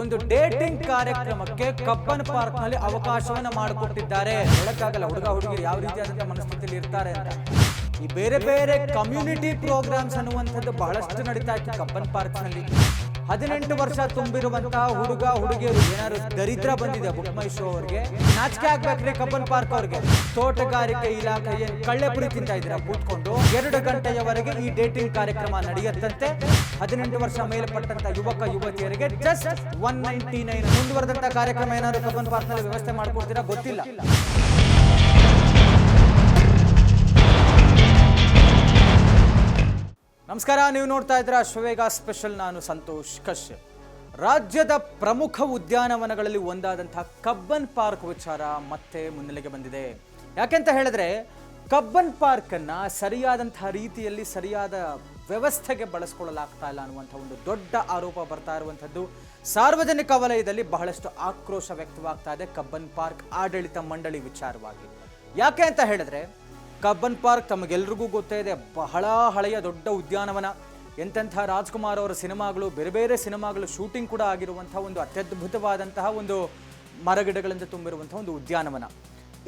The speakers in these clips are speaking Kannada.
ಒಂದು ಡೇಟಿಂಗ್ ಕಾರ್ಯಕ್ರಮಕ್ಕೆ ಕಬ್ಬನ್ ಪಾರ್ಕ್ ನಲ್ಲಿ ಅವಕಾಶವನ್ನ ಮಾಡಿಕೊಟ್ಟಿದ್ದಾರೆ. ಹೇಳಕ್ಕಾಗಲ್ಲ ಹುಡುಗ ಹುಡುಗಿರು ಯಾವ ರೀತಿಯಾದಂತಹ ಮನಸ್ಥಿತಿಯಲ್ಲಿ ಇರ್ತಾರೆ ಅಂತ. ಈ ಬೇರೆ ಬೇರೆ ಕಮ್ಯುನಿಟಿ ಪ್ರೋಗ್ರಾಮ್ಸ್ ಅನ್ನುವಂಥದ್ದು ಬಹಳಷ್ಟು ನಡೀತಾ ಇತ್ತು ಕಬ್ಬನ್ ಪಾರ್ಕ್ ನಲ್ಲಿ. 18 ವರ್ಷ ತುಂಬಿರುವಂತಹ ಹುಡುಗ ಹುಡುಗಿಯರು ಏನಾದ್ರು ದರಿದ್ರ ಬಂದಿದೆ ಬುಕ್ ಮೈ ಶೋ ಅವ್ರಿಗೆ, ನಾಚಿಕೆ ಆಗ್ಬೇಕ್ರಿ ಕಬ್ಬನ್ ಪಾರ್ಕ್ ಅವ್ರಿಗೆ. ತೋಟಗಾರಿಕೆ ಇಲಾಖೆಯ ಕಳ್ಳೆಪುರಿ ತಿಂತ ಇದ್ರ ಕೂತ್ಕೊಂಡು 2 ಗಂಟೆಯವರೆಗೆ ಈ ಡೇಟಿಂಗ್ ಕಾರ್ಯಕ್ರಮ ನಡೆಯುತ್ತಂತೆ. 18 ವರ್ಷ ಮೇಲ್ಪಟ್ಟಂತ ಯುವಕ ಯುವತಿಯರಿಗೆ ಜಸ್ಟ್ 199. ಮುಂದುವರೆದಂತ ಕಾರ್ಯಕ್ರಮ ಏನಾದ್ರು ಕಬ್ಬನ್ ಪಾರ್ಕ್ ನಲ್ಲಿ ವ್ಯವಸ್ಥೆ ಮಾಡ್ಕೊಡ್ತೀರಾ ಗೊತ್ತಿಲ್ಲ. ನಮಸ್ಕಾರ, ನೀವು ನೋಡ್ತಾ ಇದ್ದೀರಾ ಅಶ್ವವೇಗ ಸ್ಪೆಷಲ್. ನಾನು ಸಂತೋಷ್ ಕಶ್ಯಪ್. ರಾಜ್ಯದ ಪ್ರಮುಖ ಉದ್ಯಾನವನಗಳಲ್ಲಿ ಒಂದಾದಂತಹ ಕಬ್ಬನ್ ಪಾರ್ಕ್ ವಿಚಾರ ಮತ್ತೆ ಮುನ್ನೆಲೆಗೆ ಬಂದಿದೆ. ಯಾಕೆಂತ ಹೇಳಿದ್ರೆ ಕಬ್ಬನ್ ಪಾರ್ಕ್ ಅನ್ನ ಸರಿಯಾದಂತಹ ರೀತಿಯಲ್ಲಿ ಸರಿಯಾದ ವ್ಯವಸ್ಥೆಗೆ ಬಳಸ್ಕೊಳ್ಳಲಾಗ್ತಾ ಇಲ್ಲ ಅನ್ನುವಂಥ ಒಂದು ದೊಡ್ಡ ಆರೋಪ ಬರ್ತಾ ಇರುವಂಥದ್ದು. ಸಾರ್ವಜನಿಕ ವಲಯದಲ್ಲಿ ಬಹಳಷ್ಟು ಆಕ್ರೋಶ ವ್ಯಕ್ತವಾಗ್ತಾ ಇದೆ ಕಬ್ಬನ್ ಪಾರ್ಕ್ ಆಡಳಿತ ಮಂಡಳಿ ವಿಚಾರವಾಗಿ. ಯಾಕೆ ಅಂತ ಹೇಳಿದ್ರೆ ಕಬ್ಬನ್ ಪಾರ್ಕ್ ತಮಗೆಲ್ರಿಗೂ ಗೊತ್ತೇ ಇದೆ, ಬಹಳ ಹಳೆಯ ದೊಡ್ಡ ಉದ್ಯಾನವನ. ಎಂತೆಂಥ ರಾಜ್ಕುಮಾರ್ ಅವರ ಸಿನಿಮಾಗಳು, ಬೇರೆ ಬೇರೆ ಸಿನಿಮಾಗಳು ಶೂಟಿಂಗ್ ಕೂಡ ಆಗಿರುವಂತಹ ಒಂದು ಅತ್ಯದ್ಭುತವಾದಂತಹ ಒಂದು ಮರಗಿಡಗಳಿಂದ ತುಂಬಿರುವಂತಹ ಒಂದು ಉದ್ಯಾನವನ.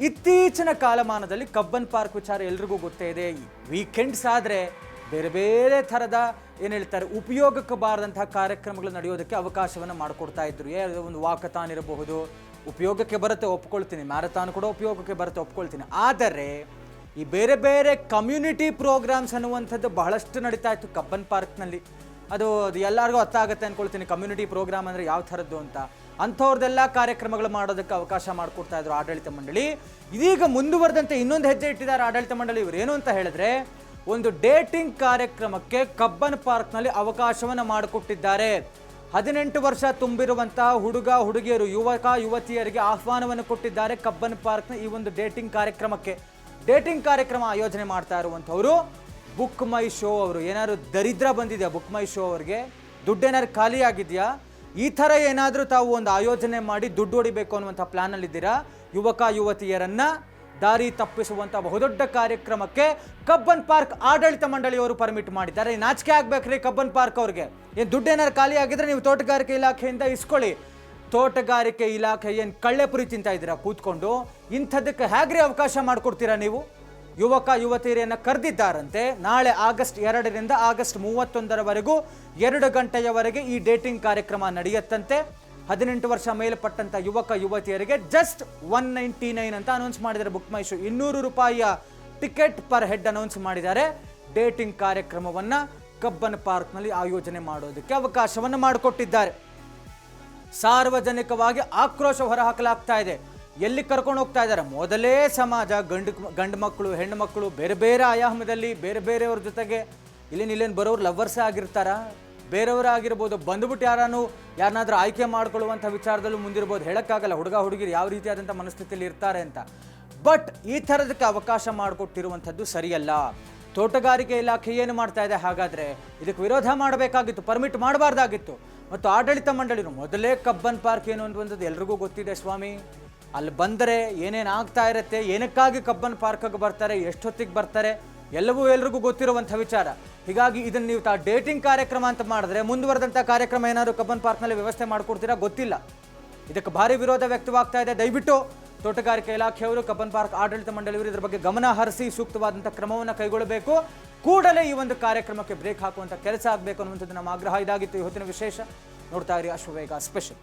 ಇತ್ತೀಚಿನ ಕಾಲಮಾನದಲ್ಲಿ ಕಬ್ಬನ್ ಪಾರ್ಕ್ ವಿಚಾರ ಎಲ್ರಿಗೂ ಗೊತ್ತೇ ಇದೆ. ವೀಕೆಂಡ್ಸ್ ಆದರೆ ಬೇರೆ ಬೇರೆ ಥರದ ಏನು ಹೇಳ್ತಾರೆ ಉಪಯೋಗಕ್ಕೆ ಬಾರದಂತಹ ಕಾರ್ಯಕ್ರಮಗಳು ನಡೆಯೋದಕ್ಕೆ ಅವಕಾಶವನ್ನು ಮಾಡಿಕೊಡ್ತಾ ಇದ್ರು. ಒಂದು ವಾಕಥಾನ್ ಇರಬಹುದು, ಉಪಯೋಗಕ್ಕೆ ಬರುತ್ತೆ ಒಪ್ಕೊಳ್ತೀನಿ, ಮ್ಯಾರಥಾನ್ ಕೂಡ ಉಪಯೋಗಕ್ಕೆ ಬರುತ್ತೆ ಒಪ್ಕೊಳ್ತೀನಿ. ಆದರೆ ಈ ಬೇರೆ ಬೇರೆ ಕಮ್ಯುನಿಟಿ ಪ್ರೋಗ್ರಾಮ್ಸ್ ಅನ್ನುವಂಥದ್ದು ಬಹಳಷ್ಟು ನಡೀತಾ ಇತ್ತು ಕಬ್ಬನ್ ಪಾರ್ಕ್ನಲ್ಲಿ. ಅದು ಎಲ್ಲರಿಗೂ ಅರ್ಥ ಆಗುತ್ತೆ ಅಂದ್ಕೊಳ್ತೀನಿ ಕಮ್ಯುನಿಟಿ ಪ್ರೋಗ್ರಾಮ್ ಅಂದರೆ ಯಾವ ಥರದ್ದು ಅಂತ. ಅಂಥವ್ರದ್ದೆಲ್ಲ ಕಾರ್ಯಕ್ರಮಗಳು ಮಾಡೋದಕ್ಕೆ ಅವಕಾಶ ಮಾಡಿಕೊಡ್ತಾ ಇದ್ರು ಆಡಳಿತ ಮಂಡಳಿ. ಇದೀಗ ಮುಂದುವರೆದಂತೆ ಇನ್ನೊಂದು ಹೆಜ್ಜೆ ಇಟ್ಟಿದ್ದಾರೆ ಆಡಳಿತ ಮಂಡಳಿ. ಇವರು ಏನು ಅಂತ ಹೇಳಿದ್ರೆ ಒಂದು ಡೇಟಿಂಗ್ ಕಾರ್ಯಕ್ರಮಕ್ಕೆ ಕಬ್ಬನ್ ಪಾರ್ಕ್ನಲ್ಲಿ ಅವಕಾಶವನ್ನು ಮಾಡಿಕೊಟ್ಟಿದ್ದಾರೆ. 18 ವರ್ಷ ತುಂಬಿರುವಂತಹ ಹುಡುಗ ಹುಡುಗಿಯರು, ಯುವಕ ಯುವತಿಯರಿಗೆ ಆಹ್ವಾನವನ್ನು ಕೊಟ್ಟಿದ್ದಾರೆ ಕಬ್ಬನ್ ಪಾರ್ಕ್ನ ಈ ಒಂದು ಡೇಟಿಂಗ್ ಕಾರ್ಯಕ್ರಮಕ್ಕೆ. ಡೇಟಿಂಗ್ ಕಾರ್ಯಕ್ರಮ ಆಯೋಜನೆ ಮಾಡ್ತಾ ಇರುವಂಥವರು ಬುಕ್ ಮೈ ಶೋ ಅವರು. ಏನಾದ್ರು ದರಿದ್ರ ಬಂದಿದೆಯಾ ಬುಕ್ ಮೈ ಶೋ ಅವ್ರಿಗೆ? ದುಡ್ಡೇನಾದ್ರು ಖಾಲಿ ಆಗಿದೆಯಾ? ಈ ಥರ ಏನಾದರೂ ತಾವು ಒಂದು ಆಯೋಜನೆ ಮಾಡಿ ದುಡ್ಡು ಹೊಡಿಬೇಕು ಅನ್ನುವಂಥ ಪ್ಲ್ಯಾನಲ್ಲಿದ್ದೀರಾ? ಯುವಕ ಯುವತಿಯರನ್ನ ದಾರಿ ತಪ್ಪಿಸುವಂಥ ಬಹುದೊಡ್ಡ ಕಾರ್ಯಕ್ರಮಕ್ಕೆ ಕಬ್ಬನ್ ಪಾರ್ಕ್ ಆಡಳಿತ ಮಂಡಳಿಯವರು ಪರ್ಮಿಟ್ ಮಾಡಿದ್ದಾರೆ. ನಾಚಿಕೆ ಆಗ್ಬೇಕ್ರಿ ಕಬ್ಬನ್ ಪಾರ್ಕ್ ಅವ್ರಿಗೆ. ಏನು ದುಡ್ಡೇನಾದ್ರು ಖಾಲಿ ಆಗಿದ್ರೆ ನೀವು ತೋಟಗಾರಿಕೆ ಇಲಾಖೆಯಿಂದ ಇಸ್ಕೊಳ್ಳಿ. ತೋಟಗಾರಿಕೆ ಇಲಾಖೆ ಏನು ಕಳ್ಳೆಪುರಿ ತಿಂತ ಇದ್ದೀರಾ ಕೂತ್ಕೊಂಡು? ಇಂಥದ್ದಕ್ಕೆ ಹೇಗ್ರಿ ಅವಕಾಶ ಮಾಡಿಕೊಡ್ತೀರಾ ನೀವು? ಯುವಕ ಯುವತಿಯರನ್ನು ಕರೆದಿದ್ದಾರಂತೆ. ನಾಳೆ ಆಗಸ್ಟ್ 2ರಿಂದ ಆಗಸ್ಟ್ 31ರವರೆಗೂ 2 ಗಂಟೆಯವರೆಗೆ ಈ ಡೇಟಿಂಗ್ ಕಾರ್ಯಕ್ರಮ ನಡೆಯುತ್ತಂತೆ. 18 ವರ್ಷ ಮೇಲ್ಪಟ್ಟಂಥ ಯುವಕ ಯುವತಿಯರಿಗೆ ಜಸ್ಟ್ 199 ಅಂತ ಅನೌನ್ಸ್ ಮಾಡಿದ್ದಾರೆ ಬುಕ್ ಮೈ ಶೋ. 200 ರೂಪಾಯಿಯ ಟಿಕೆಟ್ ಪರ್ ಹೆಡ್ ಅನೌನ್ಸ್ ಮಾಡಿದ್ದಾರೆ. ಡೇಟಿಂಗ್ ಕಾರ್ಯಕ್ರಮವನ್ನು ಕಬ್ಬನ್ ಪಾರ್ಕ್ನಲ್ಲಿ ಆಯೋಜನೆ ಮಾಡೋದಕ್ಕೆ ಅವಕಾಶವನ್ನು ಮಾಡಿಕೊಟ್ಟಿದ್ದಾರೆ. ಸಾರ್ವಜನಿಕವಾಗಿ ಆಕ್ರೋಶ ಹೊರಹಾಕಲಾಗ್ತಾ ಇದೆ. ಎಲ್ಲಿ ಕರ್ಕೊಂಡು ಹೋಗ್ತಾ ಇದ್ದಾರೆ? ಮೊದಲೇ ಸಮಾಜ ಗಂಡು ಮಕ್ಕಳು ಹೆಣ್ಣು ಮಕ್ಕಳು ಬೇರೆ ಬೇರೆ ಆಯಾಮದಲ್ಲಿ ಬೇರೆ ಬೇರೆಯವ್ರ ಜೊತೆಗೆ ಇಲ್ಲೇನು ಬರೋರು ಲವ್ವರ್ಸೇ ಆಗಿರ್ತಾರ, ಬೇರೆಯವರಾಗಿರ್ಬೋದು, ಬಂದುಬಿಟ್ಟು ಯಾರನ್ನಾದ್ರೂ ಆಯ್ಕೆ ಮಾಡ್ಕೊಳ್ಳುವಂಥ ವಿಚಾರದಲ್ಲೂ ಮುಂದಿರ್ಬೋದು. ಹೇಳೋಕ್ಕಾಗಲ್ಲ ಹುಡುಗ ಹುಡುಗಿರು ಯಾವ ರೀತಿಯಾದಂಥ ಮನಸ್ಥಿತಿಯಲ್ಲಿ ಇರ್ತಾರೆ ಅಂತ. ಬಟ್ ಈ ಥರದಕ್ಕೆ ಅವಕಾಶ ಮಾಡಿಕೊಟ್ಟಿರುವಂಥದ್ದು ಸರಿಯಲ್ಲ. ತೋಟಗಾರಿಕೆ ಇಲಾಖೆ ಏನು ಮಾಡ್ತಾ ಇದೆ? ಹಾಗಾದರೆ ಇದಕ್ಕೆ ವಿರೋಧ ಮಾಡಬೇಕಾಗಿತ್ತು, ಪರ್ಮಿಟ್ ಮಾಡಬಾರ್ದಾಗಿತ್ತು. ಮತ್ತು ಆಡಳಿತ ಮಂಡಳಿರು ಮೊದಲೇ ಕಬ್ಬನ್ ಪಾರ್ಕ್ ಏನು ಅನ್ನುವಂಥದ್ದು ಎಲ್ರಿಗೂ ಗೊತ್ತಿದೆ ಸ್ವಾಮಿ. ಅಲ್ಲಿ ಬಂದರೆ ಏನೇನು ಆಗ್ತಾ ಇರುತ್ತೆ, ಏನಕ್ಕಾಗಿ ಕಬ್ಬನ್ ಪಾರ್ಕ್ಗೆ ಬರ್ತಾರೆ, ಎಷ್ಟೊತ್ತಿಗೆ ಬರ್ತಾರೆ, ಎಲ್ಲವೂ ಎಲ್ರಿಗೂ ಗೊತ್ತಿರುವಂಥ ವಿಚಾರ. ಹೀಗಾಗಿ ಇದನ್ನು ನೀವು ಡೇಟಿಂಗ್ ಕಾರ್ಯಕ್ರಮ ಅಂತ ಮಾಡಿದ್ರೆ ಮುಂದುವರೆದಂಥ ಕಾರ್ಯಕ್ರಮ ಏನಾದರೂ ಕಬ್ಬನ್ ಪಾರ್ಕ್ನಲ್ಲಿ ವ್ಯವಸ್ಥೆ ಮಾಡಿಕೊಡ್ತೀರಾ ಗೊತ್ತಿಲ್ಲ. ಇದಕ್ಕೆ ಭಾರಿ ವಿರೋಧ ವ್ಯಕ್ತವಾಗ್ತಾ ಇದೆ. ದಯವಿಟ್ಟು ತೋಟಗಾರಿಕೆ ಇಲಾಖೆಯವರು, ಕಬ್ಬನ್ ಪಾರ್ಕ್ ಆಡಳಿತ ಮಂಡಳಿಯವರು ಇದರ ಬಗ್ಗೆ ಗಮನ ಹರಿಸಿ ಸೂಕ್ತವಾದಂಥ ಕ್ರಮವನ್ನು ಕೈಗೊಳ್ಳಬೇಕು. ಕೂಡಲೇ ಈ ಒಂದು ಕಾರ್ಯಕ್ರಮಕ್ಕೆ ಬ್ರೇಕ್ ಹಾಕುವಂಥ ಕೆಲಸ ಆಗಬೇಕು ಅನ್ನುವಂಥದ್ದು ನಮ್ಮ ಆಗ್ರಹ. ಇದಾಗಿತ್ತು ಇವತ್ತಿನ ವಿಶೇಷ. ನೋಡ್ತಾ ಇರಿ ಅಶ್ವವೇಗ ಸ್ಪೆಷಲ್.